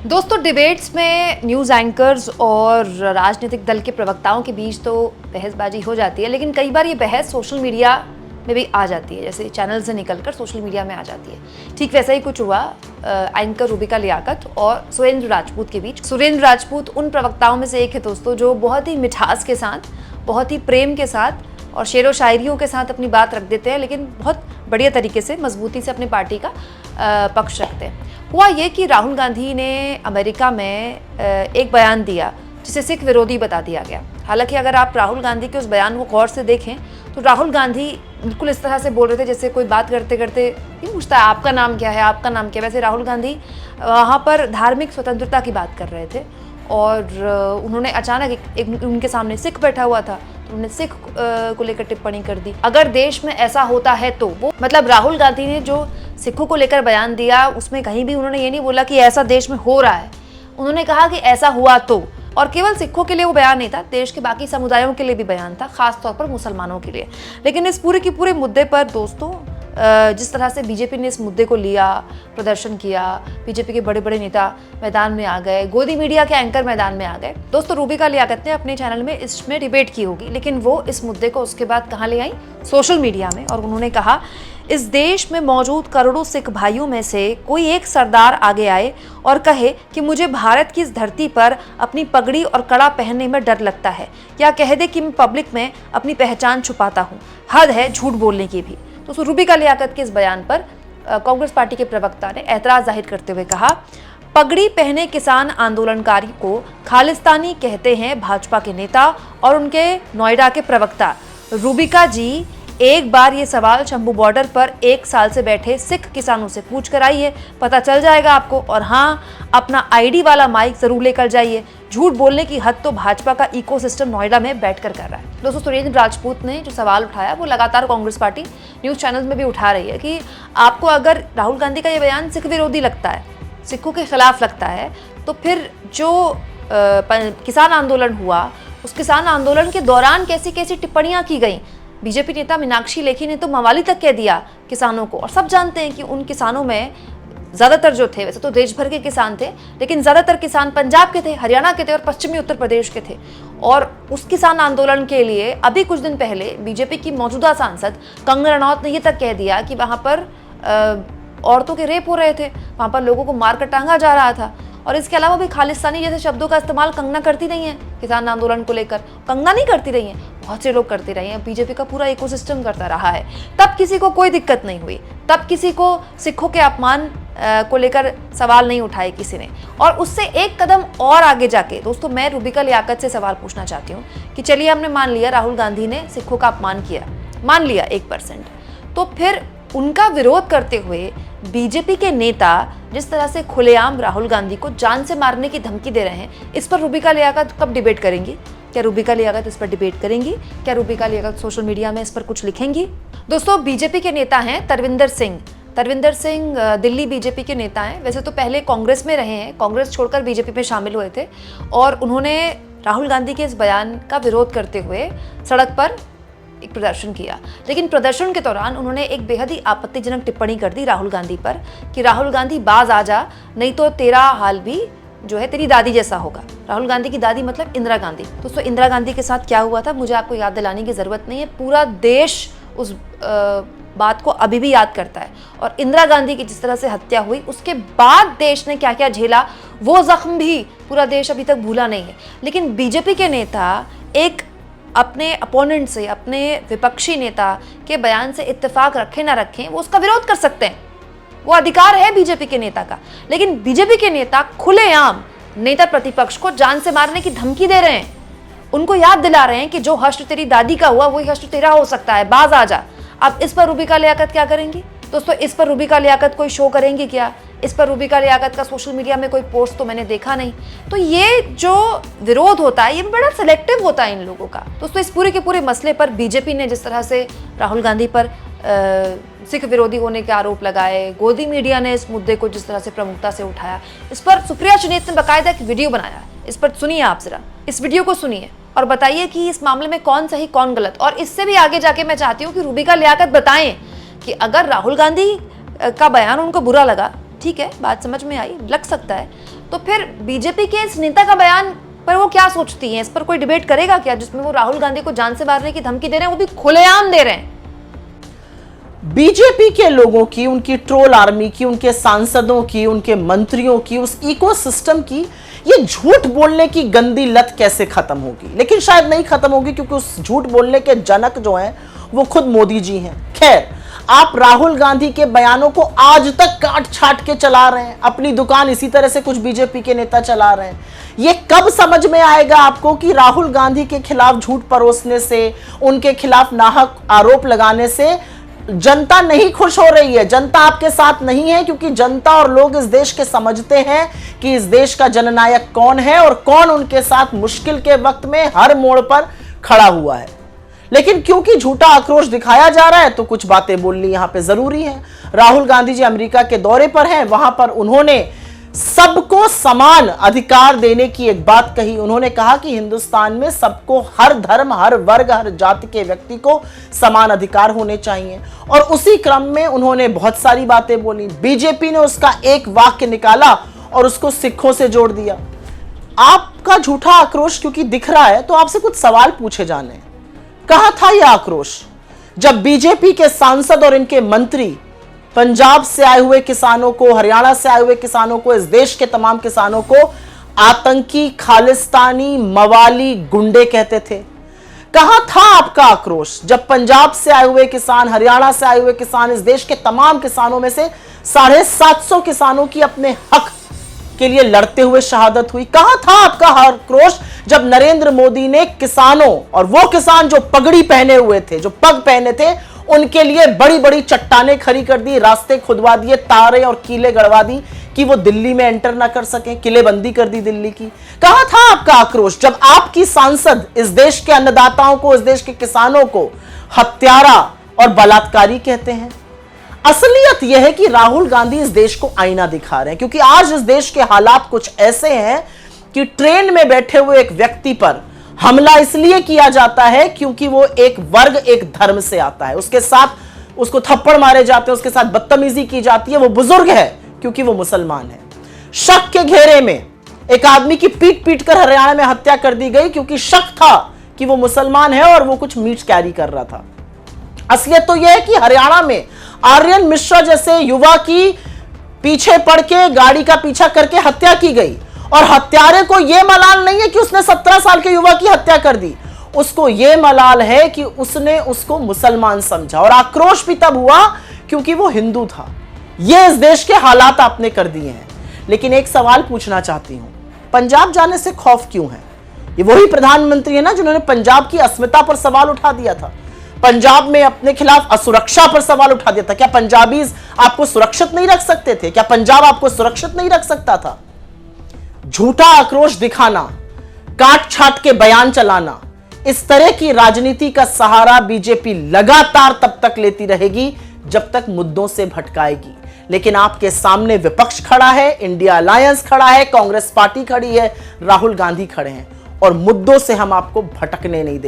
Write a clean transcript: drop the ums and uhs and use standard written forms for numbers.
दोस्तों, डिबेट्स में news anchors और राजनीतिक दल के प्रवक्ताओं के बीच तो बहसबाजी हो जाती है, लेकिन कई बार ये बहस सोशल मीडिया में भी आ जाती है, जैसे चैनल से निकलकर सोशल मीडिया में आ जाती है। ठीक वैसा ही कुछ हुआ एंकर रूबिका लियाकत और सुरेंद्र राजपूत के बीच। सुरेंद्र राजपूत उन प्रवक्ताओं में से एक है दोस्तों, जो बहुत ही मिठास के साथ, बहुत ही प्रेम के साथ और शेरो शायरियों के साथ अपनी बात रख देते हैं, लेकिन बहुत बढ़िया तरीके से, मजबूती से अपनी पार्टी का पक्ष रखते हैं। हुआ ये कि राहुल गांधी ने अमेरिका में एक बयान दिया जिसे सिख विरोधी बता दिया गया। हालांकि अगर आप राहुल गांधी के उस बयान को गौर से देखें तो राहुल गांधी बिल्कुल इस तरह से बोल रहे थे जैसे कोई बात करते करते ये पूछता है आपका नाम क्या है, आपका नाम क्या है। वैसे राहुल गांधी वहाँ पर धार्मिक स्वतंत्रता की बात कर रहे थे और उन्होंने अचानक एक उनके सामने सिख बैठा हुआ था, तो उन्होंने सिख को लेकर टिप्पणी कर दी। अगर देश में ऐसा होता है तो वो मतलब राहुल गांधी ने जो सिखों को लेकर बयान दिया उसमें कहीं भी उन्होंने ये नहीं बोला कि ऐसा देश में हो रहा है, उन्होंने कहा कि ऐसा हुआ तो। और केवल सिखों के लिए वो बयान नहीं था, देश के बाकी समुदायों के लिए भी बयान था, खास तौर पर मुसलमानों के लिए। लेकिन इस पूरे के पूरे मुद्दे पर दोस्तों, जिस तरह से बीजेपी ने इस मुद्दे को लिया, प्रदर्शन किया, बीजेपी के बड़े बड़े नेता मैदान में आ गए, गोदी मीडिया के एंकर मैदान में आ गए। दोस्तों, रूबिका लियाकत ने अपने चैनल में इसमें डिबेट की होगी, लेकिन वो इस मुद्दे को उसके बाद कहाँ ले आई? सोशल मीडिया में। और उन्होंने कहा इस देश में मौजूद करोड़ों सिख भाइयों में से कोई एक सरदार आगे आए और कहे कि मुझे भारत की इस धरती पर अपनी पगड़ी और कड़ा पहनने में डर लगता है, या कह दे कि मैं पब्लिक में अपनी पहचान छुपाता हूँ, हद है झूठ बोलने की भी। तो रूबिका लियाकत के इस बयान पर कांग्रेस पार्टी के प्रवक्ता ने ऐतराज जाहिर करते हुए कहा, पगड़ी पहने किसान आंदोलनकारी को खालिस्तानी कहते हैं भाजपा के नेता और उनके नोएडा के प्रवक्ता। रूबिका जी, एक बार ये सवाल शंभू बॉर्डर पर 1 साल से बैठे सिख किसानों से पूछ कर आइए, पता चल जाएगा आपको। और हाँ, अपना आईडी वाला माइक जरूर लेकर जाइए, झूठ बोलने की हद तो भाजपा का इकोसिस्टम नोएडा में बैठकर कर रहा है। दोस्तों, सुरेंद्र राजपूत ने जो सवाल उठाया वो लगातार कांग्रेस पार्टी न्यूज़ चैनल्स में भी उठा रही है कि आपको अगर राहुल गांधी का ये बयान सिख विरोधी लगता है, सिखों के खिलाफ लगता है, तो फिर जो किसान आंदोलन हुआ, उस किसान आंदोलन के दौरान कैसी कैसी टिप्पणियां की गई। बीजेपी नेता मीनाक्षी लेखी ने तो मवाली तक कह दिया किसानों को, और सब जानते हैं कि उन किसानों में ज़्यादातर जो थे, वैसे तो देश भर के किसान थे, लेकिन ज़्यादातर किसान पंजाब के थे, हरियाणा के थे और पश्चिमी उत्तर प्रदेश के थे। और उस किसान आंदोलन के लिए अभी कुछ दिन पहले बीजेपी की मौजूदा सांसद कंगना रनौत ने ये तक कह दिया कि वहाँ पर औरतों के रेप हो रहे थे, वहाँ पर लोगों को मार कर टांगा जा रहा था। और इसके अलावा भी खालिस्तानी जैसे शब्दों का इस्तेमाल कंगना करती रही है किसान आंदोलन को लेकर। कंगना नहीं करती रही है, बहुत से लोग करते रहे हैं, बीजेपी का पूरा इकोसिस्टम करता रहा है। तब किसी को कोई दिक्कत नहीं हुई, तब किसी को सिखों के अपमान को लेकर सवाल नहीं उठाए किसी ने। और उससे एक कदम और आगे जाके दोस्तों, मैं रूबिका लियाकत से सवाल पूछना चाहती हूँ कि चलिए हमने मान लिया राहुल गांधी ने सिखों का अपमान किया, मान लिया 1%, तो फिर उनका विरोध करते हुए बीजेपी के नेता जिस तरह से खुलेआम राहुल गांधी को जान से मारने की धमकी दे रहे हैं, इस पर रूबिका लियाकत कब डिबेट करेंगी? क्या रूबिका लियाकत इस पर डिबेट करेंगी? क्या रूबिका लियाकत सोशल मीडिया में इस पर कुछ लिखेंगी? दोस्तों, बीजेपी के नेता हैं तरविंदर सिंह। तरविंदर सिंह दिल्ली बीजेपी के नेता हैं, वैसे तो पहले कांग्रेस में रहे हैं, कांग्रेस छोड़कर बीजेपी में शामिल हुए थे, और उन्होंने राहुल गांधी के इस बयान का विरोध करते हुए सड़क पर एक प्रदर्शन किया। लेकिन प्रदर्शन के दौरान उन्होंने एक बेहद ही आपत्तिजनक टिप्पणी कर दी राहुल गांधी पर कि राहुल गांधी बाज आ जा, नहीं तो तेरा हाल भी जो है तेरी दादी जैसा होगा। राहुल गांधी की दादी मतलब इंदिरा गांधी। दोस्तों, इंदिरा गांधी के साथ क्या हुआ था मुझे आपको याद दिलाने की जरूरत नहीं है, पूरा देश उस बात को अभी भी याद करता है। और इंदिरा गांधी की जिस तरह से हत्या हुई उसके बाद देश ने क्या क्या झेला, वो जख्म भी पूरा देश अभी तक भूला नहीं है। लेकिन बीजेपी के नेता एक अपने अपोनेंट से, अपने विपक्षी नेता के बयान से इत्तेफाक रखें ना रखें, वो उसका विरोध कर सकते हैं, वो अधिकार है बीजेपी के नेता का। लेकिन बीजेपी के नेता खुलेआम नेता प्रतिपक्ष को जान से मारने की धमकी दे रहे हैं, उनको याद दिला रहे हैं कि जो हश्र तेरी दादी का हुआ वही हश्र तेरा हो सकता है, बाज आ जा। अब इस पर रूबिका लियाकत क्या करेंगी? दोस्तों, इस पर रूबिका लियाकत कोई शो करेंगी क्या? इस पर रूबिका लियाकत का सोशल मीडिया में कोई पोस्ट तो मैंने देखा नहीं। तो ये जो विरोध होता है ये बड़ा सिलेक्टिव होता है इन लोगों का। दोस्तों, इस पूरे के पूरे मसले पर बीजेपी ने जिस तरह से राहुल गांधी पर सिख विरोधी होने के आरोप लगाए, गोदी मीडिया ने इस मुद्दे को जिस तरह से प्रमुखता से उठाया, इस पर सुप्रिया चुनेत ने बाकायदा एक वीडियो बनाया। इस पर सुनिए, आप जरा इस वीडियो को सुनिए और बताइए कि इस मामले में कौन सही कौन गलत। और इससे भी आगे जाके मैं चाहती हूँ कि रूबिका लियाकत बताएं कि अगर राहुल गांधी का बयान उनको बुरा लगा, ठीक है, बात समझ में आई, लग सकता है, तो फिर बीजेपी के इस नेता का बयान पर वो क्या सोचती हैं? इस पर कोई डिबेट करेगा क्या, जिसमें वो राहुल गांधी को जान से मारने की धमकी दे रहे हैं, वो भी खुलेआम दे रहे हैं? बीजेपी के लोगों की, उनकी ट्रोल आर्मी की, उनके सांसदों की, उनके मंत्रियों की, उस इकोसिस्टम की ये झूठ बोलने की गंदी लत कैसे खत्म होगी? लेकिन शायद नहीं खत्म होगी, क्योंकि उस झूठ बोलने के जनक जो हैं वो खुद मोदी जी हैं। खैर, आप राहुल गांधी के बयानों को आज तक काट छाट के चला रहे हैं, अपनी दुकान इसी तरह से कुछ बीजेपी के नेता चला रहे हैं। ये कब समझ में आएगा आपको कि राहुल गांधी के खिलाफ झूठ परोसने से, उनके खिलाफ नाहक आरोप लगाने से जनता नहीं खुश हो रही है, जनता आपके साथ नहीं है, क्योंकि जनता और लोग इस देश के समझते हैं कि इस देश का जननायक कौन है और कौन उनके साथ मुश्किल के वक्त में हर मोड़ पर खड़ा हुआ है। लेकिन क्योंकि झूठा आक्रोश दिखाया जा रहा है तो कुछ बातें बोलनी यहां पे जरूरी है। राहुल गांधी जी अमेरिका के दौरे पर हैं, वहां पर उन्होंने सबको समान अधिकार देने की एक बात कही। उन्होंने कहा कि हिंदुस्तान में सबको, हर धर्म, हर वर्ग, हर जाति के व्यक्ति को समान अधिकार होने चाहिए, और उसी क्रम में उन्होंने बहुत सारी बातें बोली। बीजेपी ने उसका एक वाक्य निकाला और उसको सिखों से जोड़ दिया। आपका झूठा आक्रोश क्योंकि दिख रहा है तो आपसे कुछ सवाल पूछे जाने। कहां था यह आक्रोश जब बीजेपी के सांसद और इनके मंत्री पंजाब से आए हुए किसानों को, हरियाणा से आए हुए किसानों को, इस देश के तमाम किसानों को आतंकी, खालिस्तानी, मवाली, गुंडे कहते थे? कहां था आपका आक्रोश जब पंजाब से आए हुए किसान, हरियाणा से आए हुए किसान, इस देश के तमाम किसानों में से 750 किसानों की अपने हक के लिए लड़ते हुए शहादत हुई? कहां था आपका आक्रोश जब नरेंद्र मोदी ने किसानों, और वो किसान जो पगड़ी पहने हुए थे, जो पग पहने थे, उनके लिए बड़ी बड़ी चट्टानें खड़ी कर दी, रास्ते खुदवा दिए, तारे और कीले गड़वा दी कि वो दिल्ली में एंटर ना कर सके, किलेबंदी कर दी दिल्ली की? कहां था आपका आक्रोश जब आपकी सांसद इस देश के अन्नदाताओं को, इस देश के किसानों को हत्यारा और बलात्कारी कहते हैं? असलियत यह है कि राहुल गांधी इस देश को आईना दिखा रहे हैं, क्योंकि आज इस देश के हालात कुछ ऐसे हैं कि ट्रेन में बैठे हुए एक व्यक्ति पर हमला इसलिए किया जाता है क्योंकि वो एक वर्ग, एक धर्म से आता है, उसके साथ उसको थप्पड़ मारे जाते हैं, उसके साथ बदतमीजी की जाती है, वो बुजुर्ग है क्योंकि वो मुसलमान है। शक के घेरे में एक आदमी की पीट पीट कर हरियाणा में हत्या कर दी गई क्योंकि शक था कि वो मुसलमान है और वो कुछ मीट कैरी कर रहा था। असलियत तो यह है कि हरियाणा में आर्यन मिश्रा जैसे युवा की पीछे पड़ के, गाड़ी का पीछा करके हत्या की गई, और हत्यारे को यह मलाल नहीं है कि उसने 17 साल के युवा की हत्या कर दी, उसको यह मलाल है कि उसने उसको मुसलमान समझा, और आक्रोश भी तब हुआ क्योंकि वो हिंदू था। यह इस देश के हालात आपने कर दिए हैं। लेकिन एक सवाल पूछना चाहती हूं, पंजाब जाने से खौफ क्यों है? ये वही प्रधानमंत्री है ना जिन्होंने पंजाब की अस्मिता पर सवाल उठा दिया था, पंजाब में अपने खिलाफ असुरक्षा पर सवाल उठा दिया था। क्या पंजाबीज आपको सुरक्षित नहीं रख सकते थे? क्या पंजाब आपको सुरक्षित नहीं रख सकता था? झूठा आक्रोश दिखाना, काट छाट के बयान चलाना, इस तरह की राजनीति का सहारा बीजेपी लगातार तब तक लेती रहेगी जब तक मुद्दों से भटकाएगी। लेकिन आपके सामने विपक्ष खड़ा है, इंडिया अलायंस खड़ा है, कांग्रेस पार्टी खड़ी है, राहुल गांधी खड़े हैं, और मुद्दों से हम आपको भटकने नहीं देंगे।